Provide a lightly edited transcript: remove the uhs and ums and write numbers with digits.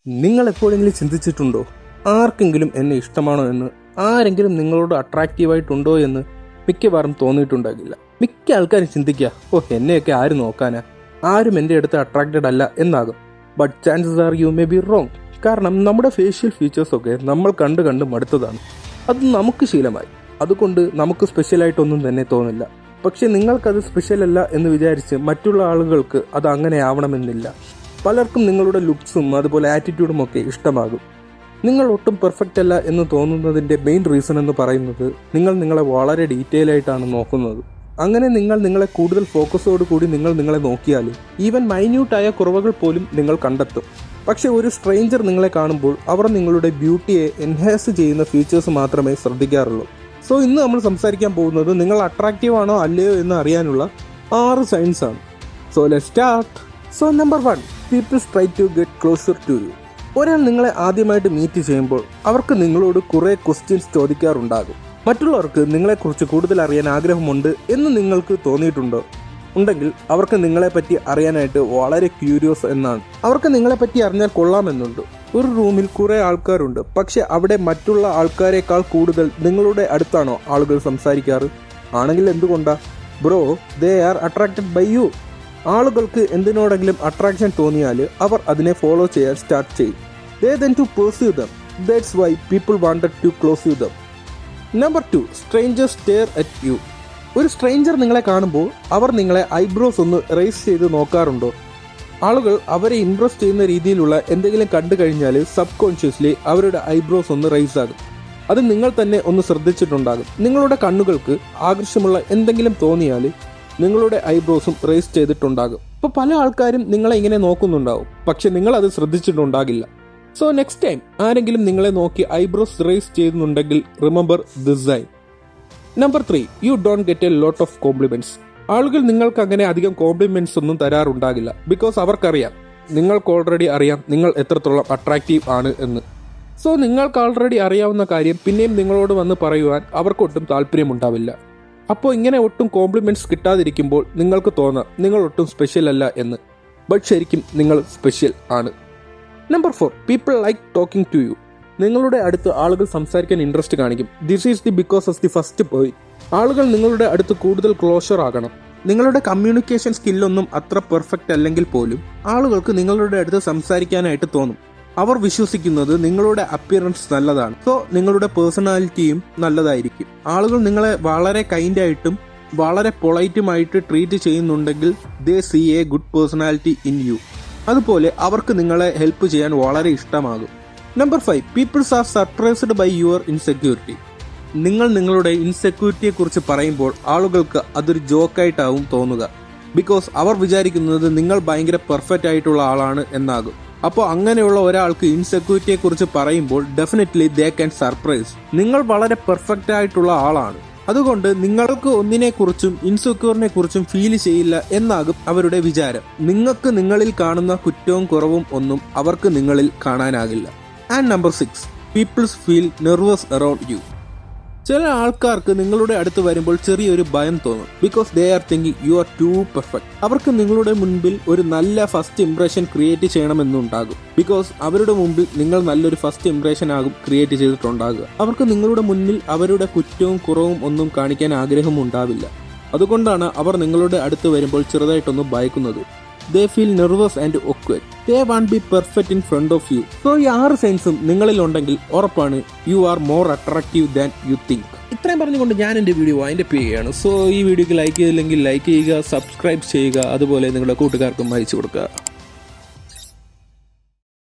നിങ്ങൾ എപ്പോഴെങ്കിലും ചിന്തിച്ചിട്ടുണ്ടോ, ആർക്കെങ്കിലും എന്നെ ഇഷ്ടമാണോ എന്ന്, ആരെങ്കിലും നിങ്ങളോട് അട്രാക്റ്റീവായിട്ടുണ്ടോ എന്ന് മിക്കവാറും തോന്നിയിട്ടുണ്ടാകില്ല. മിക്ക ആൾക്കാരും ചിന്തിക്കുക, എന്നെയൊക്കെ ആര് നോക്കാനാ, ആരും എൻ്റെ അടുത്ത് അട്രാക്റ്റഡ് അല്ല എന്നാകും. But chances are you may be wrong. കാരണം നമ്മുടെ ഫേഷ്യൽ ഫീച്ചേഴ്സൊക്കെ നമ്മൾ കണ്ട് മടുത്തതാണ്. അത് നമുക്ക് ശീലമായി. അതുകൊണ്ട് നമുക്ക് സ്പെഷ്യലായിട്ടൊന്നും തന്നെ തോന്നില്ല. പക്ഷെ നിങ്ങൾക്കത് സ്പെഷ്യൽ അല്ല എന്ന് വിചാരിച്ച് മറ്റുള്ള ആളുകൾക്ക് അത് അങ്ങനെ ആവണമെന്നില്ല. പലർക്കും നിങ്ങളുടെ ലുക്സും അതുപോലെ ആറ്റിറ്റ്യൂഡും ഒക്കെ ഇഷ്ടമാകും. നിങ്ങൾ ഒട്ടും പെർഫെക്റ്റ് അല്ല എന്ന് തോന്നുന്നതിൻ്റെ മെയിൻ റീസൺ എന്ന് പറയുന്നത് നിങ്ങൾ നിങ്ങളെ വളരെ ഡീറ്റെയിൽ ആയിട്ടാണ് നോക്കുന്നത്. അങ്ങനെ നിങ്ങൾ നിങ്ങളെ കൂടുതൽ ഫോക്കസോട് കൂടി നിങ്ങൾ നിങ്ങളെ നോക്കിയാൽ ഈവൻ മൈന്യൂട്ടായ കുറവുകൾ പോലും നിങ്ങൾ കണ്ടെത്തും. പക്ഷെ ഒരു സ്ട്രേഞ്ചർ നിങ്ങളെ കാണുമ്പോൾ അവർ നിങ്ങളുടെ ബ്യൂട്ടിയെ എൻഹാൻസ് ചെയ്യുന്ന ഫീച്ചേഴ്സ് മാത്രമേ ശ്രദ്ധിക്കാറുള്ളൂ. സോ ഇന്ന് നമ്മൾ സംസാരിക്കാൻ പോകുന്നത് നിങ്ങൾ അട്രാക്റ്റീവ് ആണോ അല്ലയോ എന്ന് അറിയാനുള്ള 6 സൈൻസ് ആണ്. So let's start. So number 1, people try to get closer to you. ഒരാൾ നിങ്ങളെ ആദ്യമായിട്ട് മീറ്റ് ചെയ്യുമ്പോൾ അവർക്ക് നിങ്ങളോട് കുറേ ക്വസ്റ്റ്യൻസ് ചോദിക്കാറുണ്ടാകും. മറ്റുള്ളവർക്ക് നിങ്ങളെക്കുറിച്ച് കൂടുതൽ അറിയാൻ ആഗ്രഹമുണ്ട് എന്ന് നിങ്ങൾക്ക് തോന്നിയിട്ടുണ്ടോ? ഉണ്ടെങ്കിൽ അവർക്ക് നിങ്ങളെപ്പറ്റി അറിയാനായിട്ട് വളരെ ക്യൂരിയസ് എന്നാണ്. അവർക്ക് നിങ്ങളെപ്പറ്റി അറിഞ്ഞാൽ കൊള്ളാമെന്നുണ്ട്. ഒരു റൂമിൽ കുറേ ആൾക്കാരുണ്ട്, പക്ഷെ അവിടെ മറ്റുള്ള ആൾക്കാരെക്കാൾ കൂടുതൽ നിങ്ങളുടെ അടുത്താണോ ആളുകൾ സംസാരിക്കാറ്? ആണെങ്കിൽ എന്തുകൊണ്ടാ? Bro, they are attracted by you. ആളുകൾക്ക് എന്തിനോടെങ്കിലും അട്രാക്ഷൻ തോന്നിയാൽ അവർ അതിനെ ഫോളോ ചെയ്യാൻ സ്റ്റാർട്ട് ചെയ്യും. They then to pursue them. That's why people wanted to close you them. Number 2, strangers stare at you. ഒരു സ്ട്രേഞ്ചർ നിങ്ങളെ കാണുമ്പോൾ അവർ നിങ്ങളെ ഐബ്രോസ് ഒന്ന് റേസ് ചെയ്ത് നോക്കാറുണ്ടോ? ആളുകൾ അവരെ ഇംപ്രസ് ചെയ്യുന്ന രീതിയിലുള്ള എന്തെങ്കിലും കണ്ടു കഴിഞ്ഞാൽ സബ് കോൺഷ്യസ്ലി അവരുടെ ഐബ്രോസ് ഒന്ന് റേസ് ആകും. അത് നിങ്ങൾ തന്നെ ഒന്ന് ശ്രദ്ധിച്ചിട്ടുണ്ടാകും. നിങ്ങളുടെ കണ്ണുകൾക്ക് ആകർഷമുള്ള എന്തെങ്കിലും തോന്നിയാൽ നിങ്ങളുടെ ഐബ്രോസും റേസ് ചെയ്തിട്ടുണ്ടാകും. ഇപ്പോൾ പല ആൾക്കാരും നിങ്ങളെ ഇങ്ങനെ നോക്കുന്നുണ്ടാവും, പക്ഷെ നിങ്ങൾ അത് ശ്രദ്ധിച്ചിട്ടുണ്ടാകില്ല. സോ നെക്സ്റ്റ് ടൈം ആരെങ്കിലും നിങ്ങളെ നോക്കി ഐബ്രോസ് റേസ് ചെയ്യുന്നുണ്ടെങ്കിൽ remember this sign. Number 3, you don't get a lot of compliments. ആളുകൾ നിങ്ങൾക്ക് അങ്ങനെ അധികം കോംപ്ലിമെന്റ്സ് ഒന്നും തരാറുണ്ടാകില്ല. ബിക്കോസ് അവർക്കറിയാം, നിങ്ങൾക്ക് ഓൾറെഡി അറിയാം നിങ്ങൾ എത്രത്തോളം അട്രാക്റ്റീവ് ആണ് എന്ന്. സോ നിങ്ങൾക്ക് ഓൾറെഡി അറിയാവുന്ന കാര്യം പിന്നെയും നിങ്ങളോട് വന്ന് പറയുവാൻ അവർക്കൊട്ടും താല്പര്യമുണ്ടാവില്ല. അപ്പോൾ ഇങ്ങനെ ഒട്ടും കോംപ്ലിമെന്റ്സ് കിട്ടാതിരിക്കുമ്പോൾ നിങ്ങൾക്ക് തോന്നാം നിങ്ങൾ ഒട്ടും സ്പെഷ്യൽ അല്ല എന്ന്. ബട്ട് ശരിക്കും നിങ്ങൾ സ്പെഷ്യൽ ആണ്. Number 4, people like talking to you. നിങ്ങളുടെ അടുത്ത് ആളുകൾ സംസാരിക്കാൻ ഇൻട്രസ്റ്റ് കാണിക്കും. This is the because of the first point. ആളുകൾ നിങ്ങളുടെ അടുത്ത് കൂടുതൽ ക്ലോഷർ ആകണം. നിങ്ങളുടെ കമ്മ്യൂണിക്കേഷൻ സ്കില്ലൊന്നും അത്ര പെർഫെക്റ്റ് അല്ലെങ്കിൽ പോലും ആളുകൾക്ക് നിങ്ങളുടെ അടുത്ത് സംസാരിക്കാനായിട്ട് തോന്നും. അവർ വിശ്വസിക്കുന്നത് നിങ്ങളുടെ അപ്പിയറൻസ് നല്ലതാണ്. സോ നിങ്ങളുടെ പേഴ്സണാലിറ്റിയും നല്ലതായിരിക്കും. ആളുകൾ നിങ്ങളെ വളരെ കൈൻഡായിട്ടും വളരെ പൊളൈറ്റുമായിട്ട് ട്രീറ്റ് ചെയ്യുന്നുണ്ടെങ്കിൽ they see a good personality in you. അതുപോലെ അവർക്ക് നിങ്ങളെ ഹെൽപ്പ് ചെയ്യാൻ വളരെ ഇഷ്ടമാകും. Number 5, peoples are surprised by your insecurity. നിങ്ങൾ നിങ്ങളുടെ ഇൻസെക്യൂരിറ്റിയെ കുറിച്ച് പറയുമ്പോൾ ആളുകൾക്ക് അതൊരു ജോക്കായിട്ടാവും തോന്നുക. ബിക്കോസ് അവർ വിചാരിക്കുന്നത് നിങ്ങൾ ഭയങ്കര പെർഫെക്റ്റ് ആയിട്ടുള്ള ആളാണ് എന്നാകും. അപ്പോൾ അങ്ങനെയുള്ള ഒരാൾക്ക് ഇൻസെക്യൂരിറ്റിയെ കുറിച്ച് പറയുമ്പോൾ ഡെഫിനറ്റ്ലി ദേ ക്യാൻ സർപ്രൈസ്. നിങ്ങൾ വളരെ പെർഫെക്റ്റ് ആയിട്ടുള്ള ആളാണ്, അതുകൊണ്ട് നിങ്ങൾക്ക് ഒന്നിനെക്കുറിച്ചും ഇൻസെക്യൂറിനെ കുറിച്ചും ഫീൽ ചെയ്യില്ല എന്നാകും അവരുടെ വിചാരം. നിങ്ങൾക്ക് നിങ്ങളിൽ കാണുന്ന കുറ്റവും കുറവും ഒന്നും അവർക്ക് നിങ്ങളിൽ കാണാനാകില്ല. And number 6, peoples feel nervous around you. ചില ആൾക്കാർക്ക് നിങ്ങളുടെ അടുത്ത് വരുമ്പോൾ ചെറിയൊരു ഭയം തോന്നും. Because they are thinking you are too perfect. അവർക്ക് നിങ്ങളുടെ മുൻപിൽ ഒരു നല്ല ഫസ്റ്റ് ഇംപ്രഷൻ ക്രിയേറ്റ് ചെയ്യണമെന്നുണ്ടാകും. ബിക്കോസ് അവരുടെ മുമ്പിൽ നിങ്ങൾ നല്ലൊരു ഫസ്റ്റ് ഇംപ്രഷൻ ആകും ക്രിയേറ്റ് ചെയ്തിട്ടുണ്ടാകുക. അവർക്ക് നിങ്ങളുടെ മുന്നിൽ അവരുടെ കുറ്റവും കുറവും ഒന്നും കാണിക്കാൻ ആഗ്രഹമുണ്ടാവില്ല. അതുകൊണ്ടാണ് അവർ നിങ്ങളുടെ അടുത്ത് വരുമ്പോൾ ചെറുതായിട്ടൊന്ന് ഭയക്കുന്നത്. They feel nervous and awkward. They won't be perfect in front of you. So ഈ 6 സൈൻസും നിങ്ങളിൽ ഉണ്ടെങ്കിൽ ഉറപ്പാണ് you are more attractive than you think. ഇത്രയും പറഞ്ഞുകൊണ്ട് ഞാൻ എൻ്റെ വീഡിയോ അതിൻ്റെ പേ ചെയ്യാണ്. സോ ഈ വീഡിയോക്ക് ലൈക്ക് ചെയ്തില്ലെങ്കിൽ ലൈക്ക് ചെയ്യുക, സബ്സ്ക്രൈബ് ചെയ്യുക, അതുപോലെ നിങ്ങളുടെ കൂട്ടുകാർക്കും അയച്ചു കൊടുക്കുക.